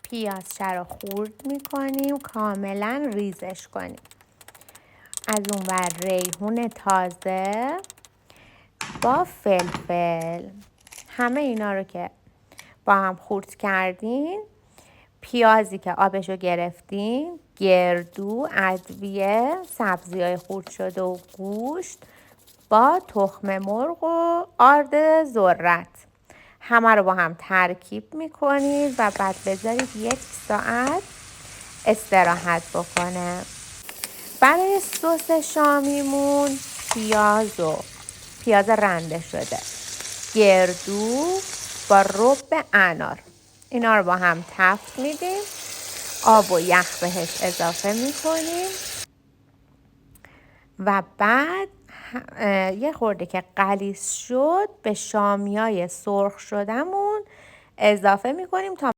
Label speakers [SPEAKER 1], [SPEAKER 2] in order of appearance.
[SPEAKER 1] پیازچه رو خورد میکنیم، کاملا ریزش کنیم. از اون ور ریحون تازه با فلفل، همه اینا رو که با هم خورد کردین، پیازی که آبشو گرفتین، گردو، ادویه، سبزی‌های خورد شده و گوشت با تخم مرغ و آرد ذرت، همه رو با هم ترکیب میکنید و بعد بذارید 1 ساعت استراحت بکنه. برای سس شامیمون پیاز رنده شده، گردو با رب انار، اینا رو با هم تفت میدیم، آب و یخ بهش اضافه میکنیم و بعد یه خورده که غلیظ شد به شامیای سرخ شدهمون اضافه میکنیم تا